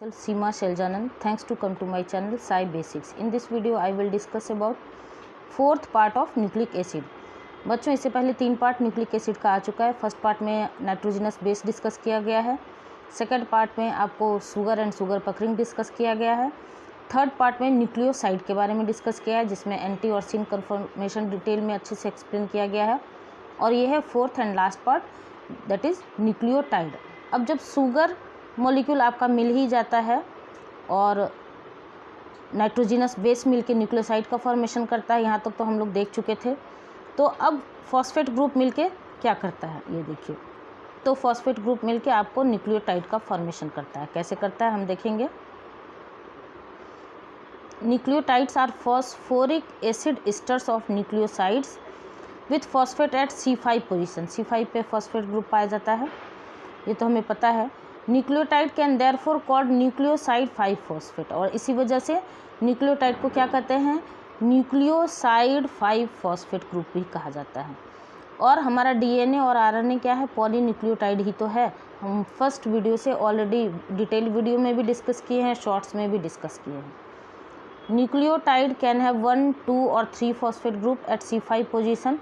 Seema Sheljanand. Thanks to come to my channel Sai Basics. In this video I will discuss about fourth part of nucleic acid. बच्चों इससे पहले 3 part nucleic acid का आ चुका है. First part में nitrogenous base discuss किया गया है. सेकंड पार्ट में आपको शुगर एंड शुगर पकरिंग डिस्कस किया गया है. थर्ड पार्ट में न्यूक्लियोसाइड के बारे में डिस्कस किया है जिसमें एंटी और सिन कन्फर्मेशन डिटेल में अच्छे से एक्सप्लेन किया गया है. और ये है fourth and last part, that is nucleotide. अब जब शुगर मॉलिक्यूल आपका मिल ही जाता है और नाइट्रोजनस बेस मिल के न्यूक्लियोसाइड का फॉर्मेशन करता है, यहाँ तक तो हम लोग देख चुके थे. तो अब फॉस्फेट ग्रुप मिलके क्या करता है ये देखिए. तो फॉस्फेट ग्रुप मिलके आपको न्यूक्लियोटाइड का फॉर्मेशन करता है. कैसे करता है हम देखेंगे. Nucleotides are phosphoric acid esters of nucleosides with phosphate at C5 position. C5 पे फॉस्फेट ग्रुप पाया जाता है, ये तो हमें पता है. Nucleotide can therefore called nucleoside 5 phosphate. और इसी वजह से न्यूक्लियोटाइड को क्या कहते हैं, न्यूक्लियोसाइड 5 फॉस्फेट ग्रुप भी कहा जाता है. और हमारा डीएनए और आरएनए क्या है, पॉलीन्यूक्लियोटाइड ही तो है. हम फर्स्ट वीडियो से ऑलरेडी डिटेल वीडियो में भी डिस्कस किए हैं, शॉर्ट्स में भी डिस्कस किए हैं. न्यूक्लियोटाइड कैन हैव 1, 2 और 3 phosphate group at C5 position.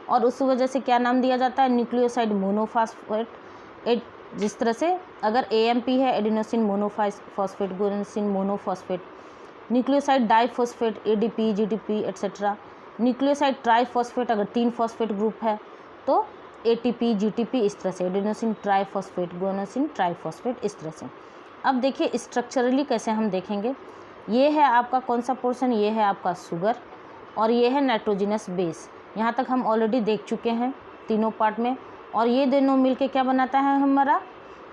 और उस वजह से क्या नाम दिया जाता है, न्यूक्लियोसाइड मोनोफॉस्फेट. जिस तरह से अगर AMP है, adenosine monophosphate, guanosine monophosphate. Nucleoside diphosphate, ADP, GDP etcetera. Nucleoside triphosphate अगर 3 फॉस्फेट ग्रुप है तो ATP, GTP, इस तरह से. एडिनोसिन ट्राइफॉस्फेट, गुआनिसिन ट्राइफॉस्फेट, इस तरह से. अब देखिए स्ट्रक्चरली कैसे हम देखेंगे. ये है आपका कौन सा पोर्शन, ये है आपका शुगर और ये है नाइट्रोजनस बेस. यहाँ तक हम ऑलरेडी देख चुके हैं तीनों पार्ट में. और ये दोनों मिलके क्या बनाता है, हमारा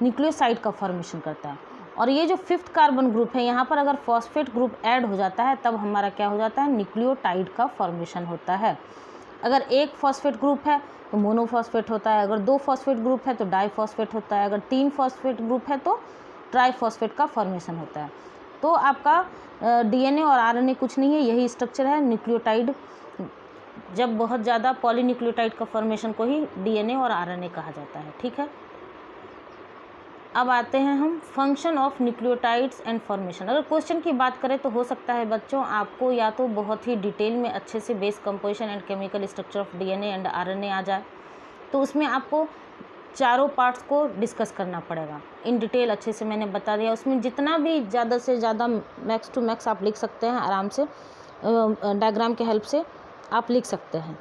न्यूक्लियोसाइड का फॉर्मेशन करता है. और ये जो 5th कार्बन ग्रुप है, यहाँ पर अगर फॉस्फेट ग्रुप ऐड हो जाता है तब हमारा क्या हो जाता है, न्यूक्लियोटाइड का फॉर्मेशन होता है. अगर 1 फॉस्फेट ग्रुप है तो मोनोफॉस्फेट होता है, अगर 2 फॉस्फेट ग्रुप है तो डाइफॉस्फेट होता है, अगर 3 फॉस्फेट ग्रुप है तो ट्राइफॉस्फेट का फॉर्मेशन होता है. तो आपका DNA और RNA कुछ नहीं है, यही स्ट्रक्चर है. न्यूक्लियोटाइड जब बहुत ज़्यादा पॉलीन्यूक्लियोटाइड का फॉर्मेशन को ही DNA और RNA कहा जाता है. ठीक है. अब आते हैं हम function of nucleotides and formation. अगर क्वेश्चन की बात करें तो हो सकता है बच्चों आपको या तो बहुत ही डिटेल में अच्छे से base composition and chemical structure of DNA and RNA आ जाए, तो उसमें आपको चारों पार्ट्स को डिस्कस करना पड़ेगा. इन डिटेल अच्छे से मैंने बता दिया. उसमें जितना भी ज़्यादा से ज़्यादा मैक्स टू मैक्स आप लिख सकते हैं आराम से, डायग्राम के हेल्प से आप लिख सकते हैं.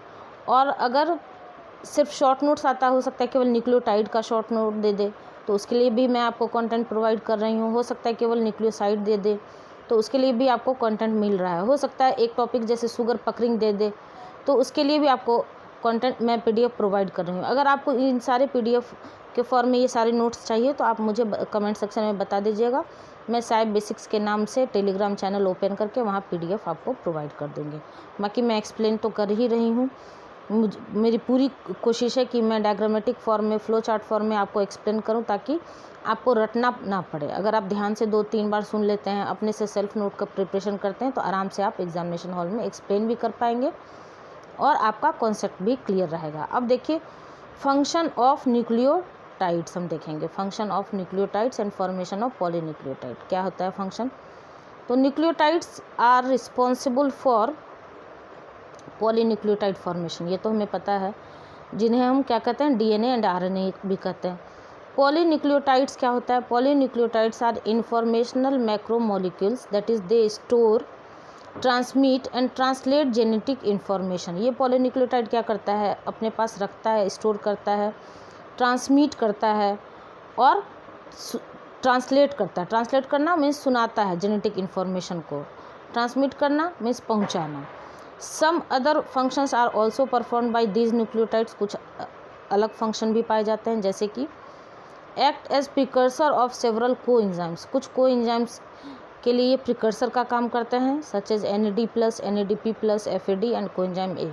और अगर सिर्फ शॉर्ट नोट्स आता हो सकता है केवल न्यूक्लियोटाइड का शॉर्ट नोट दे दे, तो उसके लिए भी मैं आपको कंटेंट प्रोवाइड कर रही हूँ. हो सकता है केवल न्यूक्लियोसाइड दे दे, तो उसके लिए भी आपको कंटेंट मिल रहा है. हो सकता है एक टॉपिक जैसे शुगर पकरिंग दे दे, तो उसके लिए भी आपको कंटेंट मैं PDF प्रोवाइड कर रही हूँ. अगर आपको इन सारे PDF के फॉर्म में ये सारे नोट्स चाहिए तो आप मुझे कमेंट सेक्शन में बता दीजिएगा. मैं साई बेसिक्स के नाम से टेलीग्राम चैनल ओपन करके वहाँ PDF आपको प्रोवाइड कर देंगे. बाकी मैं एक्सप्लेन तो कर ही रही हूँ. मेरी पूरी कोशिश है कि मैं डायग्रामेटिक फॉर्म में, फ्लो चार्ट फॉर्म में आपको एक्सप्लेन करूं ताकि आपको रटना ना पड़े. अगर आप ध्यान से 2-3 बार सुन लेते हैं, अपने से सेल्फ नोट का प्रिपरेशन करते हैं, तो आराम से आप एग्जामिनेशन हॉल में एक्सप्लेन भी कर पाएंगे और आपका कॉन्सेप्ट भी क्लियर रहेगा. अब देखिए फंक्शन ऑफ न्यूक्लियोटाइड्स हम देखेंगे. Function of nucleotides and formation of polynucleotide. क्या होता है फंक्शन. तो nucleotides are responsible for polynucleotide formation, ये तो हमें पता है, जिन्हें हम क्या कहते हैं, DNA एंड RNA भी कहते हैं. पॉलीन्यूक्लियोटाइड्स क्या होता है, polynucleotides are informational macromolecules that is they store, transmit and translate genetic information. ये पॉलीन्यूक्लियोटाइड क्या करता है, अपने पास रखता है, स्टोर करता है, ट्रांसमिट करता है और ट्रांसलेट करता है. ट्रांसलेट करना मीन्स सुनाता है जेनेटिक इन्फॉर्मेशन को, ट्रांसमिट करना मीन्स पहुंचाना. Some other functions are also perform by these nucleotides. कुछ अलग फंक्शन भी पाए जाते हैं, जैसे कि act as precursor of several coenzymes. कुछ को एंजाइम्स के लिए ये प्रिकर्सर का काम करते हैं, such as NAD+, NADP+, FAD and coenzyme A.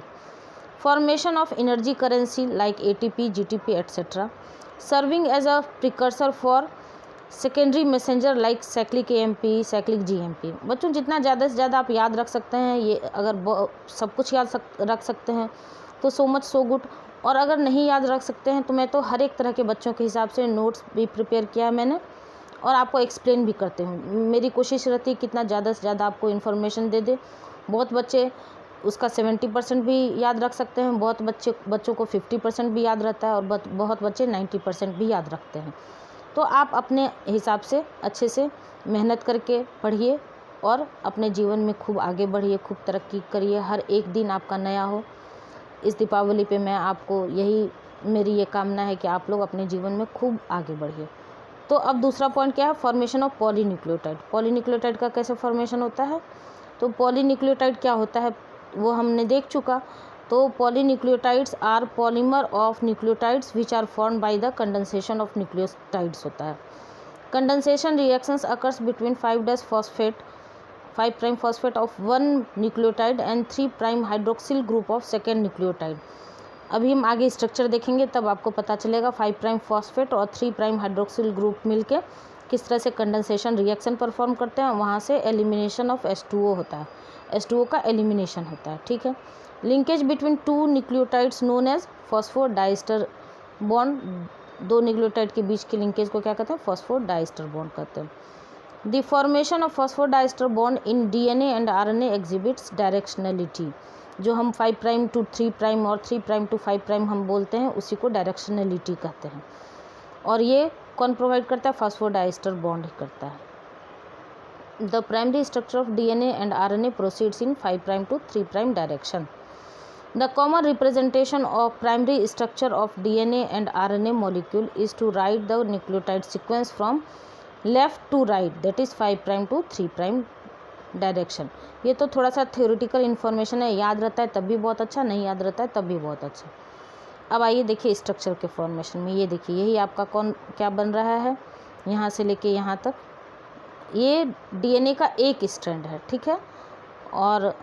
Formation of energy currency like ATP, GTP etcetera. Serving as a precursor for secondary messenger like cyclic AMP, cyclic GMP. बच्चों जितना ज़्यादा से ज़्यादा आप याद रख सकते हैं, ये अगर सब कुछ याद रख सकते हैं तो सो मच सो गुड. और अगर नहीं याद रख सकते हैं तो मैं तो हर एक तरह के बच्चों के हिसाब से नोट्स भी प्रिपेयर किया है मैंने, और आपको एक्सप्लेन भी करते हूँ। मेरी कोशिश रहती है कितना ज़्यादा से ज़्यादा आपको इन्फॉर्मेशन दे दे। बहुत बच्चे उसका 70% भी याद रख सकते हैं, बहुत बच्चों को 50% भी याद रहता है और बहुत बच्चे 90% भी याद रखते हैं। तो आप अपने हिसाब से अच्छे से मेहनत करके पढ़िए और अपने जीवन में खूब आगे बढ़िए, खूब तरक्की करिए, हर एक दिन आपका नया हो। इस दीपावली पे मैं आपको मेरी ये कामना है कि आप लोग अपने जीवन में खूब आगे बढ़िए। तो अब दूसरा पॉइंट क्या है, फॉर्मेशन ऑफ पॉलीन्यूक्लियोटाइड। पॉलीन्यूक्लियोटाइड का कैसे फॉर्मेशन होता है, तो पॉलीन्यूक्लियोटाइड क्या होता है वो हमने देख चुका। तो polynucleotides are polymer of nucleotides which are formed by the condensation of nucleotides होता है। Condensation reactions occurs between 5' phosphate of one nucleotide and 3' hydroxyl group of second nucleotide। अभी हम आगे स्ट्रक्चर देखेंगे तब आपको पता चलेगा 5' फॉस्फेट और 3' हाइड्रोक्सिल ग्रुप मिलके किस तरह से कंडेंसेशन रिएक्शन परफॉर्म करते हैं। वहाँ से एलिमिनेशन ऑफ H2O होता है, H2O का एलिमिनेशन होता है। ठीक है, linkage between two nucleotides known as phosphodiester bond. दो न्यूक्लियोटाइड के बीच के लिंकेज को क्या कहते हैं, फॉस्फोडाइस्टर बॉन्ड कहते हैं। The formation of phosphodiester bond in DNA and RNA exhibits directionality। जो हम 5' to 3' और 3' to 5' हम बोलते हैं उसी को डायरेक्शनलिटी कहते हैं। और ये कौन प्रोवाइड करता है, फॉस्फोडाइस्टर बॉन्ड करता है। The primary structure of DNA and RNA proceeds in 5' to 3' direction। The common representation of primary structure of DNA and RNA molecule is to write the nucleotide sequence from left to right, that is 5' to 3' direction. ये तो थोड़ा सा theoretical information है, याद रहता है तब भी बहुत अच्छा, नहीं याद रहता है तब भी बहुत अच्छा। अब आइए देखिए स्ट्रक्चर के फॉर्मेशन में, ये देखिए यही आपका क्या बन रहा है, यहाँ से लेके यहाँ तक ये DNA का एक स्ट्रैंड है। ठीक है, और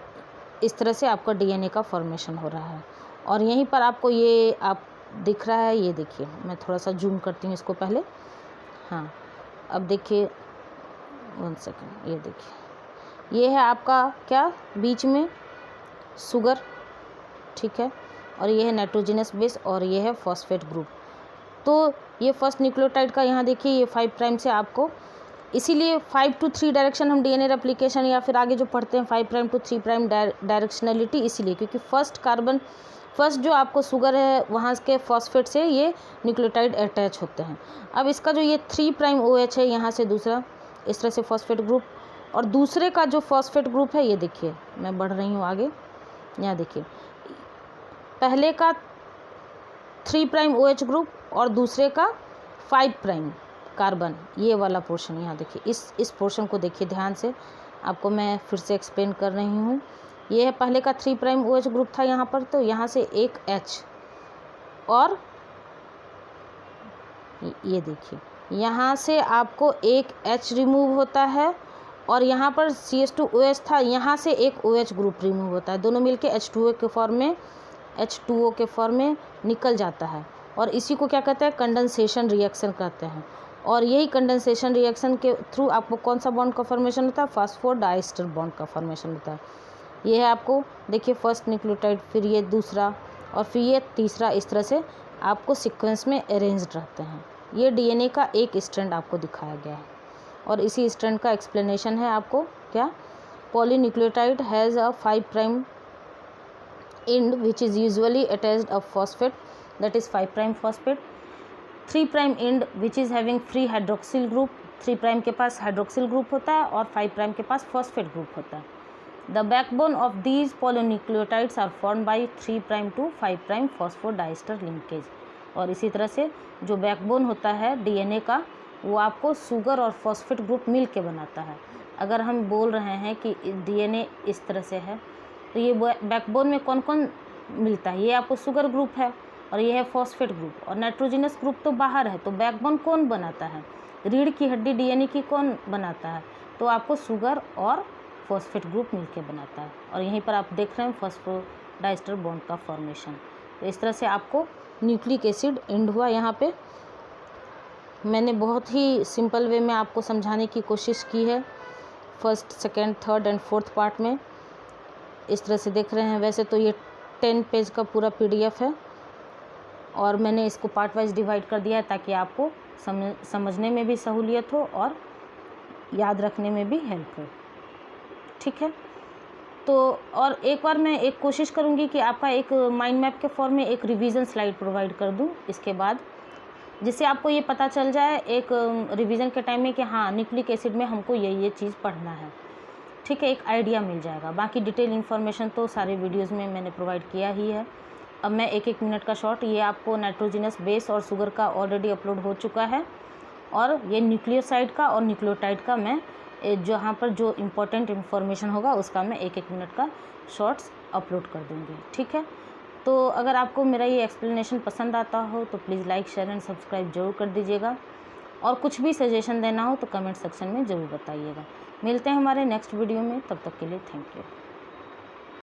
इस तरह से आपका DNA का फॉर्मेशन हो रहा है। और यहीं पर आपको ये आप दिख रहा है, ये देखिए मैं थोड़ा सा जूम करती हूँ इसको पहले। हाँ, अब देखिए 1 सेकेंड, ये देखिए ये है आपका क्या बीच में शुगर। ठीक है, और ये है नाइट्रोजनस बेस और ये है फॉस्फेट ग्रुप। तो ये फर्स्ट न्यूक्लियोटाइड का यहाँ देखिए ये 5' से आपको, इसीलिए 5 to 3 डायरेक्शन हम DNA रेप्लिकेशन या फिर आगे जो पढ़ते हैं 5' to 3' डायरेक्शनलिटी, इसीलिए क्योंकि फर्स्ट जो आपको शुगर है वहाँ के फॉस्फेट से ये न्यूक्लियोटाइड अटैच होते हैं। अब इसका जो ये 3' OH है यहाँ से दूसरा इस तरह से फॉस्फेट ग्रुप, और दूसरे का जो फॉस्फेट ग्रुप है ये देखिए मैं बढ़ रही हूँ आगे, यहाँ देखिए पहले का 3' OH ग्रुप और दूसरे का 5' कार्बन, ये वाला पोर्शन यहाँ देखिए, इस पोर्शन को देखिए ध्यान से, आपको मैं फिर से एक्सप्लेन कर रही हूँ। ये है पहले का 3' OH ग्रुप था यहाँ पर, तो यहाँ से एक H और ये देखिए यहाँ से आपको एक H रिमूव होता है और यहाँ पर CH2OH था, यहाँ से एक OH ग्रुप रिमूव होता है, दोनों मिलके H2O के फॉर्म में निकल जाता है। और इसी को क्या कहते हैं, कंडेंसेशन रिएक्शन कहते हैं। और यही कंडेंसेशन रिएक्शन के थ्रू आपको कौन सा बॉन्ड का फॉर्मेशन होता है, फॉस्फोडाइस्टर बॉन्ड का फॉर्मेशन होता है। ये है आपको देखिए फर्स्ट न्यूक्लियोटाइड, फिर ये दूसरा और फिर ये तीसरा, इस तरह से आपको सीक्वेंस में अरेंज्ड रहते हैं। ये DNA का एक स्ट्रैंड आपको दिखाया गया है और इसी स्ट्रैंड का एक्सप्लेनेशन है आपको क्या, polynucleotide has a 5' end which is usually attached a phosphate, that is 5' phosphate, 3' end which is having free hydroxyl group, 3' के पास हाइड्रोक्सिल ग्रुप होता है और 5' के पास फॉस्फेट ग्रुप होता है। The backbone of these polynucleotides are form by 3' to 5' phosphodiester linkage. और इसी तरह से जो बैकबोन होता है DNA का वो आपको शुगर और फॉस्फेट ग्रुप मिल के बनाता है। अगर हम बोल रहे हैं कि DNA इस तरह से है तो ये बैकबोन में कौन कौन मिलता है, ये आपको शुगर ग्रुप है और ये है फॉस्फेट ग्रुप और नाइट्रोजनस ग्रुप तो बाहर है। तो बैकबोन कौन बनाता है, रीढ़ की हड्डी DNA की कौन बनाता है, तो आपको शुगर और फॉस्फेट ग्रुप मिलके बनाता है। और यहीं पर आप देख रहे हैं फॉस्फोडाइस्टर बॉन्ड का फॉर्मेशन। तो इस तरह से आपको न्यूक्लिक एसिड एंड हुआ। यहाँ पे मैंने बहुत ही सिंपल वे में आपको समझाने की कोशिश की है, first, second, third and fourth part में इस तरह से देख रहे हैं। वैसे तो ये 10 पेज का पूरा PDF है और मैंने इसको पार्ट वाइज डिवाइड कर दिया है ताकि आपको समझने में भी सहूलियत हो और याद रखने में भी हेल्प हो। ठीक है, तो और एक बार मैं एक कोशिश करूँगी कि आपका एक माइंड मैप के फॉर्म में एक रिवीजन स्लाइड प्रोवाइड कर दूँ इसके बाद, जिससे आपको ये पता चल जाए एक रिवीजन के टाइम में कि हाँ न्यूक्लिक एसिड में हमको ये चीज़ पढ़ना है। ठीक है, एक आइडिया मिल जाएगा। बाकी डिटेल इन्फॉर्मेशन तो सारे वीडियोज़ में मैंने प्रोवाइड किया ही है। अब मैं 1-1 मिनट का शॉर्ट, ये आपको नाइट्रोजनस बेस और शुगर का ऑलरेडी अपलोड हो चुका है, और ये न्यूक्लियोसाइड का और न्यूक्लियोटाइड का मैं जहाँ पर जो इम्पोर्टेंट इन्फॉर्मेशन होगा उसका मैं 1-1 मिनट का शॉर्ट्स अपलोड कर दूँगी। ठीक है, तो अगर आपको मेरा ये एक्सप्लेनेशन पसंद आता हो तो please like, share and subscribe ज़रूर कर दीजिएगा, और कुछ भी सजेशन देना हो तो कमेंट सेक्शन में ज़रूर बताइएगा। मिलते हैं हमारे नेक्स्ट वीडियो में, तब तक के लिए थैंक यू।